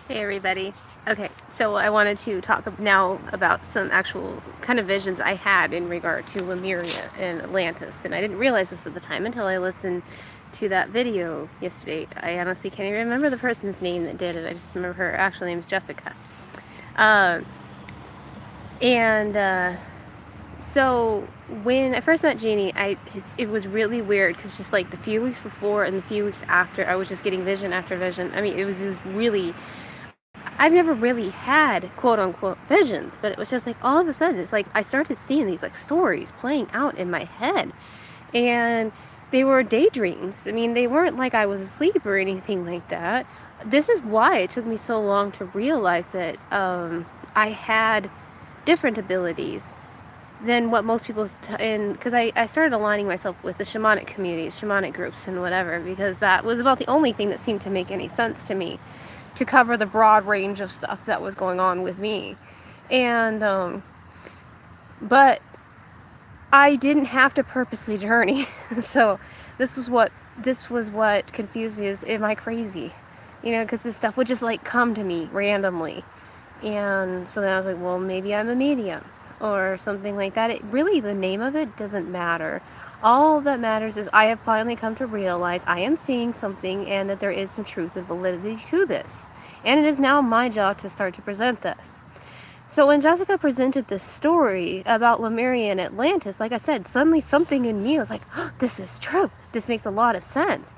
Hey everybody. Okay, so I wanted to talk now about some actual kind of visions I had in regard to Lemuria and Atlantis, and I didn't realize this at the time until I listened to that video yesterday. I honestly can't even remember the person's name that did it. I just remember her actual name is Jessica. Uh, and so when I first met Jeannie, it was really weird because just like the few weeks before and the few weeks after, I was just getting vision after vision. I mean, it was just really. I've never really had quote unquote visions, but it was just like all of a sudden it's like I started seeing these like stories playing out in my head. And they were daydreams. I mean, they weren't like I was asleep or anything like that. This is why it took me so long to realize that I had different abilities than what most people and because I started aligning myself with the shamanic communities, shamanic groups and whatever, because that was about the only thing that seemed to make any sense to me to cover the broad range of stuff that was going on with me. And but I didn't have to purposely journey. So this was what confused me, is am I crazy? You know, because this stuff would just like come to me randomly. And so then I was like, well, maybe I'm a medium or something like that. It really, the name of it doesn't matter. All that matters is I have finally come to realize I am seeing something and that there is some truth and validity to this. And it is now my job to start to present this. So when Jessica presented this story about Lemuria and Atlantis, like I said, suddenly something in me was like, oh, this is true. This makes a lot of sense.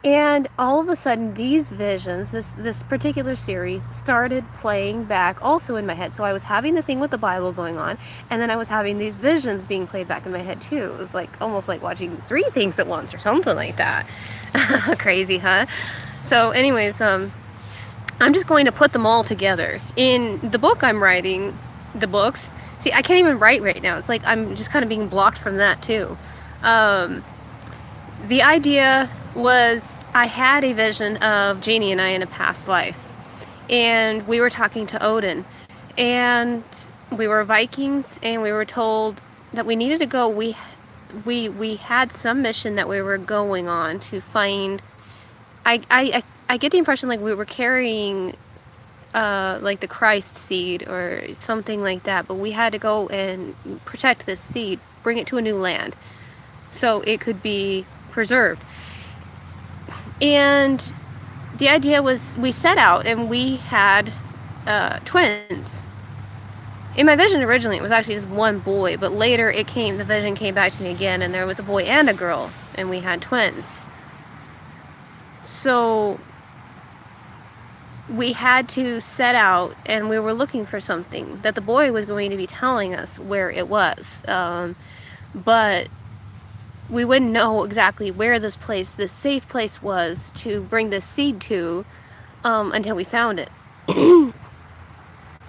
And all of a sudden, these visions, this particular series, started playing back also in my head. So I was having the thing with the Bible going on, and then I was having these visions being played back in my head too. It was like almost like watching three things at once or something like that. Crazy, huh? So anyways, I'm just going to put them all together. In the book I'm writing, the books, see, I can't even write right now. It's like I'm just kind of being blocked from that too. The idea was I had a vision of Jeannie and I in a past life. And we were talking to Odin. And we were Vikings, and we were told that we needed to go. We had some mission that we were going on to find. I get the impression like we were carrying like the Christ seed or something like that, but we had to go and protect this seed, bring it to a new land so it could be preserved. And the idea was we set out and we had twins. In my vision originally it was actually just one boy, but later the vision came back to me again and there was a boy and a girl and we had twins. So we had to set out and we were looking for something that the boy was going to be telling us where it was. But we wouldn't know exactly where this safe place was to bring this seed to until we found it.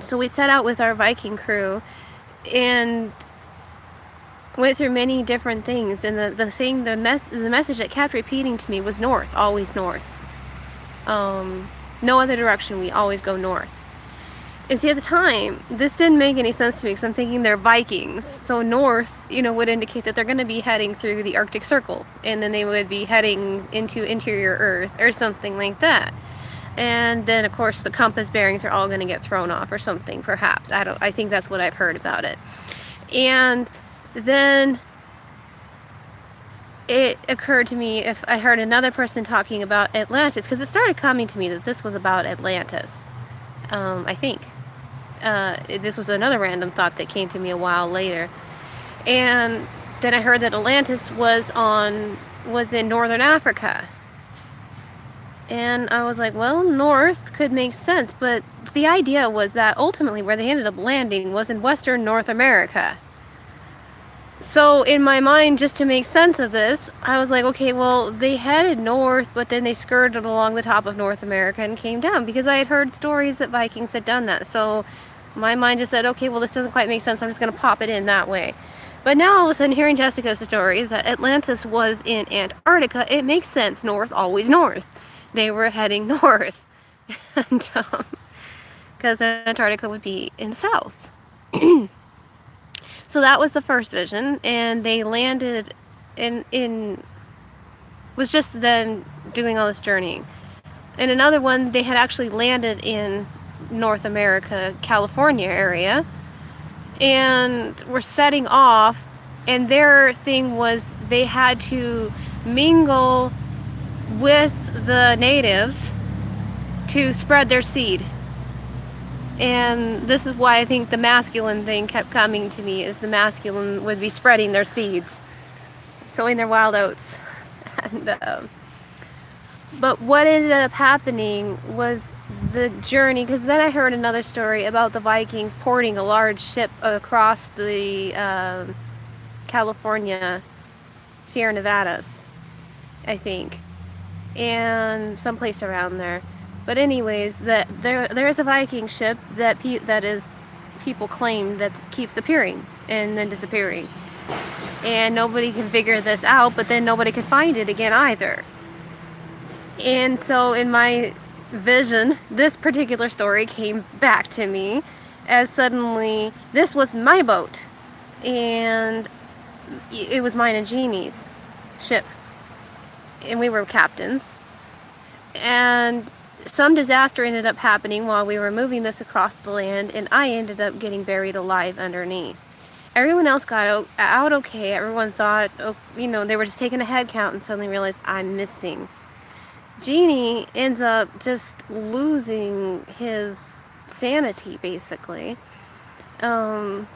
So we set out with our Viking crew and went through many different things. And the message that kept repeating to me was north, always north. No other direction, we always go north. And see, at the time, this didn't make any sense to me because I'm thinking they're Vikings. So north, would indicate that they're going to be heading through the Arctic Circle. And then they would be heading into interior Earth or something like that. And then, of course, the compass bearings are all going to get thrown off or something, perhaps. I think that's what I've heard about it. And then it occurred to me if I heard another person talking about Atlantis, because it started coming to me that this was about Atlantis, I think. This was another random thought that came to me a while later. And then I heard that Atlantis was in northern Africa. And I was like, well, north could make sense, but the idea was that ultimately where they ended up landing was in western North America. So in my mind, just to make sense of this, I was like, okay, well, they headed north, but then they skirted along the top of North America and came down, because I had heard stories that Vikings had done that. So my mind just said, okay, well, this doesn't quite make sense. I'm just going to pop it in that way. But now all of a sudden, hearing Jessica's story that Atlantis was in Antarctica, it makes sense. North, always north. They were heading north. Because Antarctica would be in south. So that was the first vision, and they landed was just then doing all this journeying. In another one, they had actually landed in North America, California area, and were setting off, and their thing was they had to mingle with the natives to spread their seed. And this is why I think the masculine thing kept coming to me, is the masculine would be spreading their seeds, sowing their wild oats. And but what ended up happening was the journey, because then I heard another story about the Vikings porting a large ship across the California Sierra Nevadas, I think, and someplace around there. But anyways, that there is a Viking ship that people claim that keeps appearing and then disappearing, and nobody can figure this out. But then nobody can find it again either. And so in my vision, this particular story came back to me as suddenly this was my boat, and it was mine and Jeannie's ship, and we were captains. And some disaster ended up happening while we were moving this across the land, and I ended up getting buried alive underneath. Everyone else got out okay. Everyone thought, oh, they were just taking a head count, and suddenly realized I'm missing. Jeannie ends up just losing his sanity, basically. And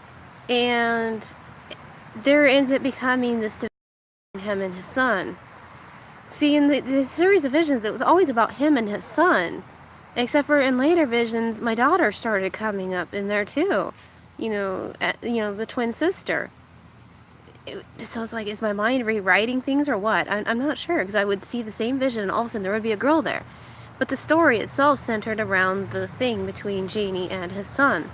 there ends up becoming this division between him and his son. See, in the series of visions, it was always about him and his son. Except for in later visions, my daughter started coming up in there too. The twin sister. So it's like, is my mind rewriting things or what? I'm not sure, because I would see the same vision and all of a sudden there would be a girl there. But the story itself centered around the thing between Janie and his son.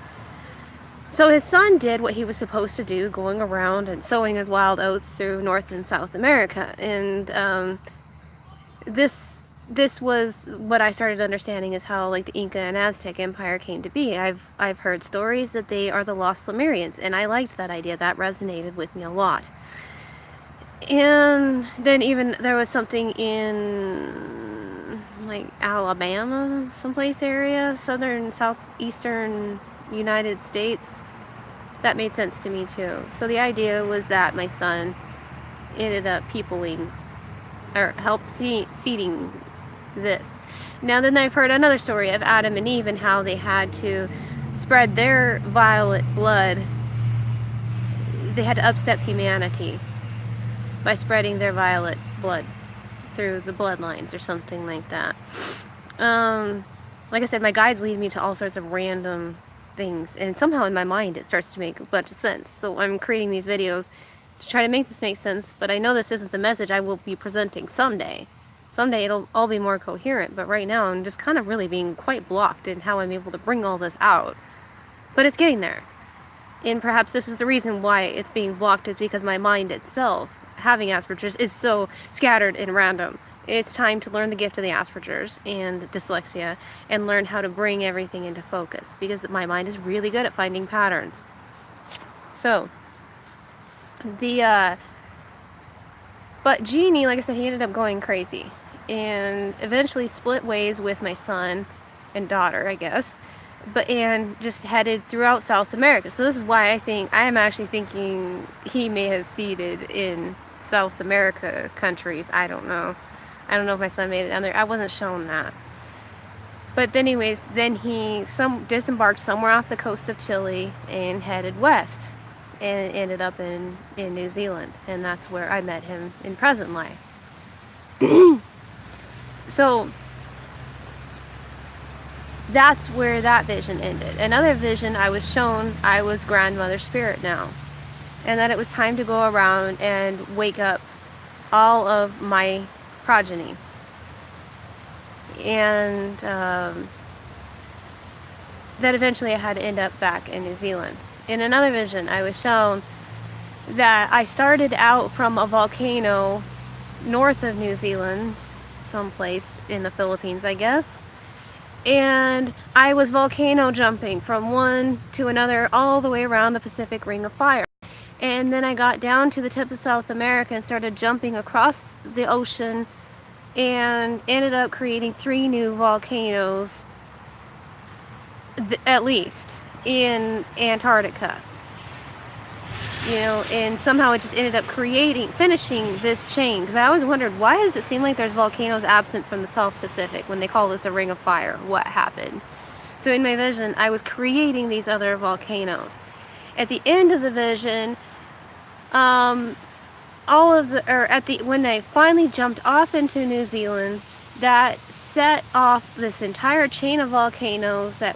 So his son did what he was supposed to do, going around and sowing his wild oats through North and South America. And this was what I started understanding is how, like, the Inca and Aztec Empire came to be. I've heard stories that they are the lost Lemurians, and I liked that idea. That resonated with me a lot. And then even there was something in, like, Alabama, someplace area, southern, southeastern United States. That made sense to me too. So the idea was that my son ended up peopling, or helped seeding this. Now then, I've heard another story of Adam and Eve and how they had to spread their violet blood. They had to upstep humanity by spreading their violet blood through the bloodlines or something like that. Like I said, my guides lead me to all sorts of random things, and somehow in my mind it starts to make a bunch of sense. So I'm creating these videos to try to make this make sense, but I know this isn't the message I will be presenting someday. Someday it'll all be more coherent, but right now I'm just kind of really being quite blocked in how I'm able to bring all this out. But it's getting there. And perhaps this is the reason why it's being blocked, is because my mind itself, having Asperger's, is so scattered and random. It's time to learn the gift of the Asperger's and dyslexia and learn how to bring everything into focus, because my mind is really good at finding patterns. So, but Jeannie, like I said, he ended up going crazy and eventually split ways with my son and daughter, I guess, and just headed throughout South America. So this is why I am actually thinking he may have seeded in South America countries. I don't know if my son made it down there. I wasn't shown that. But anyways, then he disembarked somewhere off the coast of Chile and headed west and ended up in New Zealand. And that's where I met him in present life. So that's where that vision ended. Another vision I was shown, I was grandmother's spirit now. And that it was time to go around and wake up all of my progeny. And that eventually I had to end up back in New Zealand. In another vision, I was shown that I started out from a volcano north of New Zealand, someplace in the Philippines, I guess. And I was volcano jumping from one to another all the way around the Pacific Ring of Fire. And then I got down to the tip of South America and started jumping across the ocean and ended up creating 3 new volcanoes, at least, in Antarctica. And somehow it just ended up finishing this chain. Because I always wondered, why does it seem like there's volcanoes absent from the South Pacific when they call this a ring of fire? What happened? So in my vision, I was creating these other volcanoes. At the end of the vision, when I finally jumped off into New Zealand, that set off this entire chain of volcanoes that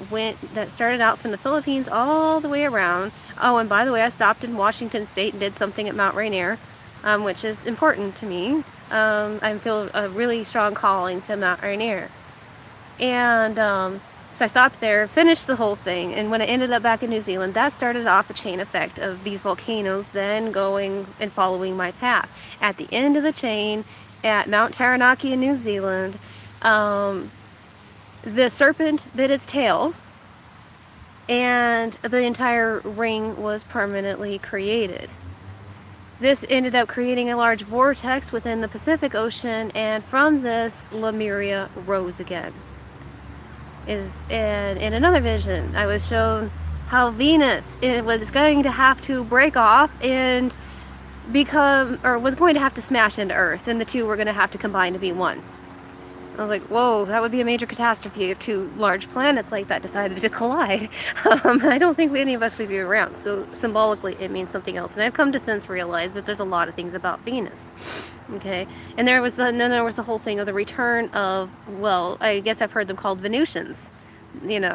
started out from the Philippines all the way around. Oh, and by the way, I stopped in Washington State and did something at Mount Rainier, which is important to me. I feel a really strong calling to Mount Rainier. And so I stopped there, finished the whole thing, and when I ended up back in New Zealand, that started off a chain effect of these volcanoes then going and following my path. At the end of the chain, at Mount Taranaki in New Zealand, the serpent bit its tail, and the entire ring was permanently created. This ended up creating a large vortex within the Pacific Ocean, and from this, Lemuria rose again. And in another vision, I was shown how Venus was going to have to break off and was going to have to smash into Earth, and the two were going to have to combine to be one. I was like, whoa, that would be a major catastrophe if 2 large planets like that decided to collide. I don't think any of us would be around, so symbolically it means something else. And I've come to since realize that there's a lot of things about Venus. Okay, and then there was the whole thing of the return of, well, I guess I've heard them called Venusians, and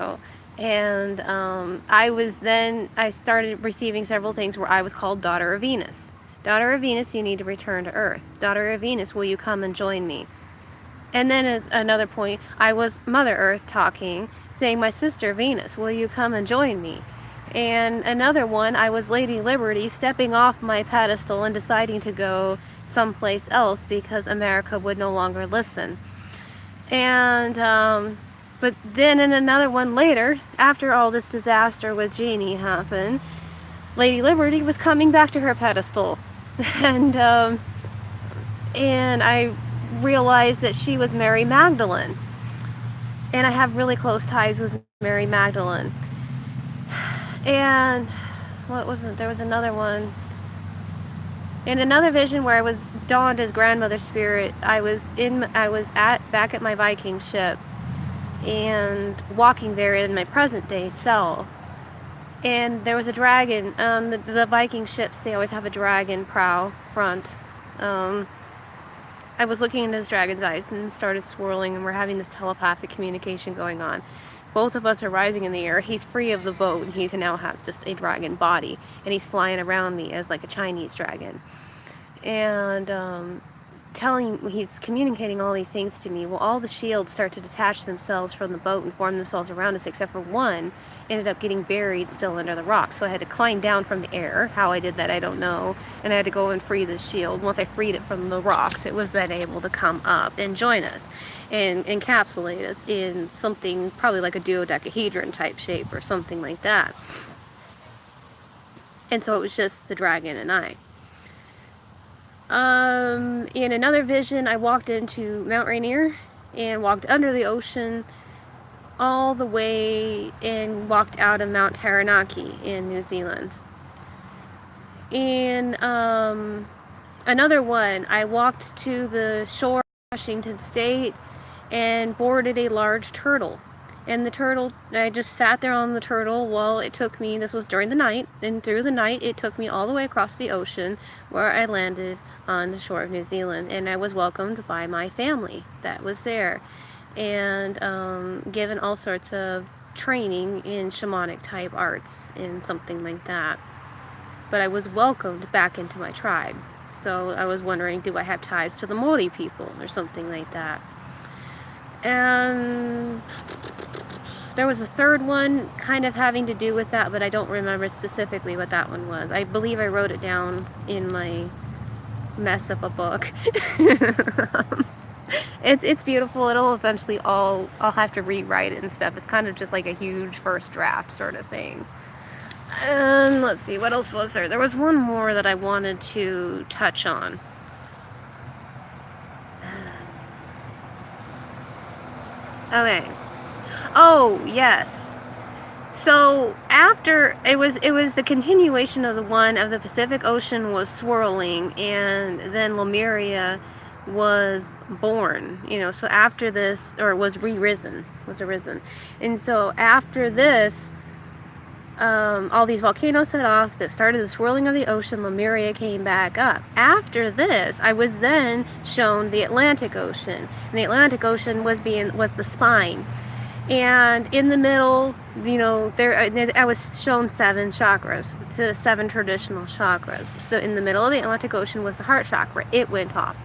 I started receiving several things where I was called Daughter of Venus. Daughter of Venus, you need to return to Earth. Daughter of Venus, will you come and join me? And then at another point, I was Mother Earth talking, saying, my sister Venus, will you come and join me? And another one, I was Lady Liberty, stepping off my pedestal and deciding to go someplace else because America would no longer listen. And, but then in another one later, after all this disaster with Jeannie happened, Lady Liberty was coming back to her pedestal. And I realized that she was Mary Magdalene, and I have really close ties with Mary Magdalene. And there was another one in another vision where I was donned as grandmother spirit. I was back at my Viking ship and walking there in my present day self, and there was a dragon. The Viking ships, they always have a dragon prow front. I was looking into this dragon's eyes and started swirling, and we're having this telepathic communication going on. Both of us are rising in the air. He's free of the boat, and he now has just a dragon body, and he's flying around me as like a Chinese dragon. And he's communicating all these things to me. Well, all the shields start to detach themselves from the boat and form themselves around us, except for one ended up getting buried still under the rocks. So I had to climb down from the air. How I did that, I don't know. And I had to go and free the shield. Once I freed it from the rocks, it was then able to come up and join us and encapsulate us in something probably like a dodecahedron type shape or something like that. And so it was just the dragon and I. In another vision, I walked into Mount Rainier and walked under the ocean all the way and walked out of Mount Taranaki in New Zealand. In another one, I walked to the shore of Washington State and boarded a large turtle. And the turtle, I just sat there on the turtle while it took me, this was during the night, and through the night it took me all the way across the ocean where I landed on the shore of New Zealand, and I was welcomed by my family that was there, and given all sorts of training in shamanic type arts and something like that. But I was welcomed back into my tribe. So I was wondering, do I have ties to the Maori people or something like that? And there was a third one kind of having to do with that, but I don't remember specifically what that one was. I believe I wrote it down in my mess of a book. It's beautiful. It'll eventually I'll have to rewrite it and stuff. It's kind of just like a huge first draft sort of thing. And let's see, what else was there? There was one more that I wanted to touch on. Okay. Oh, yes. So after it was the continuation of the one of the Pacific Ocean was swirling, and then Lemuria was born. So after this, or was arisen, and so after this, all these volcanoes set off that started the swirling of the ocean. Lemuria came back up. After this, I was then shown the Atlantic Ocean, and the Atlantic Ocean was the spine. And in the middle, I was shown 7 chakras, the 7 traditional chakras. So in the middle of the Atlantic Ocean was the heart chakra. It went off.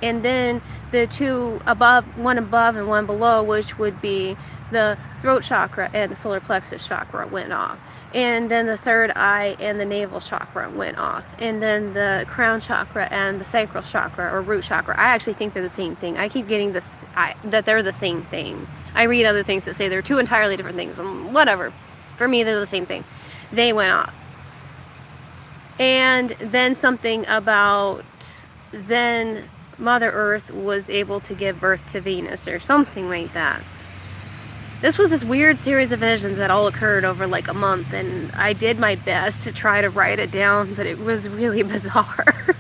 And then the 2 above, one above and one below, which would be the throat chakra and the solar plexus chakra, went off. And then the 3rd eye and the navel chakra went off. And then the crown chakra and the sacral chakra, or root chakra. I actually think they're the same thing. I keep getting this, that they're the same thing. I read other things that say they're 2 entirely different things. Whatever. For me, they're the same thing. They went off. And then something about then Mother Earth was able to give birth to Venus, or something like that. This was this weird series of visions that all occurred over like a month, and I did my best to try to write it down, but it was really bizarre.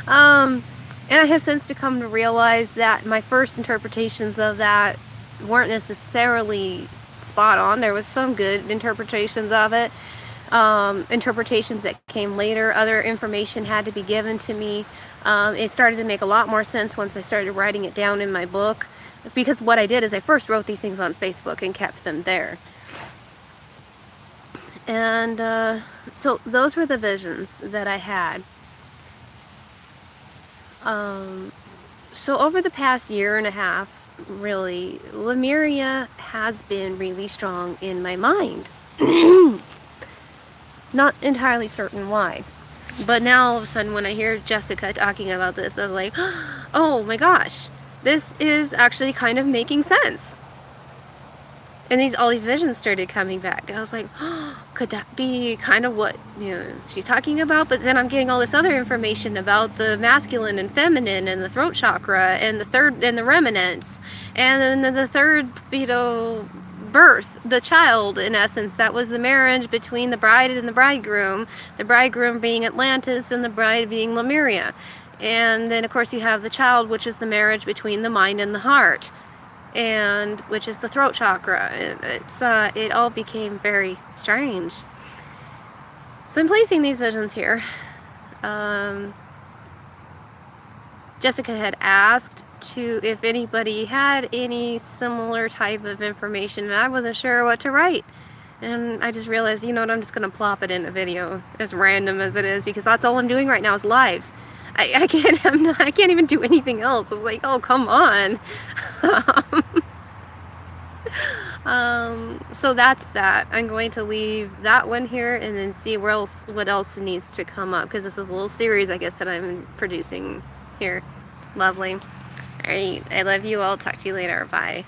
And I have since to come to realize that my first interpretations of that weren't necessarily spot on. There was some good interpretations of it. Interpretations that came later, other information had to be given to me. It started to make a lot more sense once I started writing it down in my book, because what I did is I first wrote these things on Facebook and kept them there. And so those were the visions that I had. So over the past year and a half, really, Lemuria has been really strong in my mind. Not entirely certain why. But now all of a sudden when I hear Jessica talking about this, I'm like, oh my gosh, this is actually kind of making sense. And all these visions started coming back. I was like, oh, could that be kind of what she's talking about? But then I'm getting all this other information about the masculine and feminine and the throat chakra and the third and the remnants, and then the third birth, the child, in essence. That was the marriage between the bride and the bridegroom being Atlantis and the bride being Lemuria. And then of course you have the child, which is the marriage between the mind and the heart, and which is the throat chakra. It all became very strange. So I'm placing these visions here. Jessica had asked if anybody had any similar type of information, and I wasn't sure what to write. And I just realized, I'm just going to plop it in a video, as random as it is, because that's all I'm doing right now is lives. I can't even do anything else. I was like, oh, come on. So that's that. I'm going to leave that one here and then see what else needs to come up, because this is a little series, I guess, that I'm producing here. Lovely. Alright, I love you all. Talk to you later. Bye.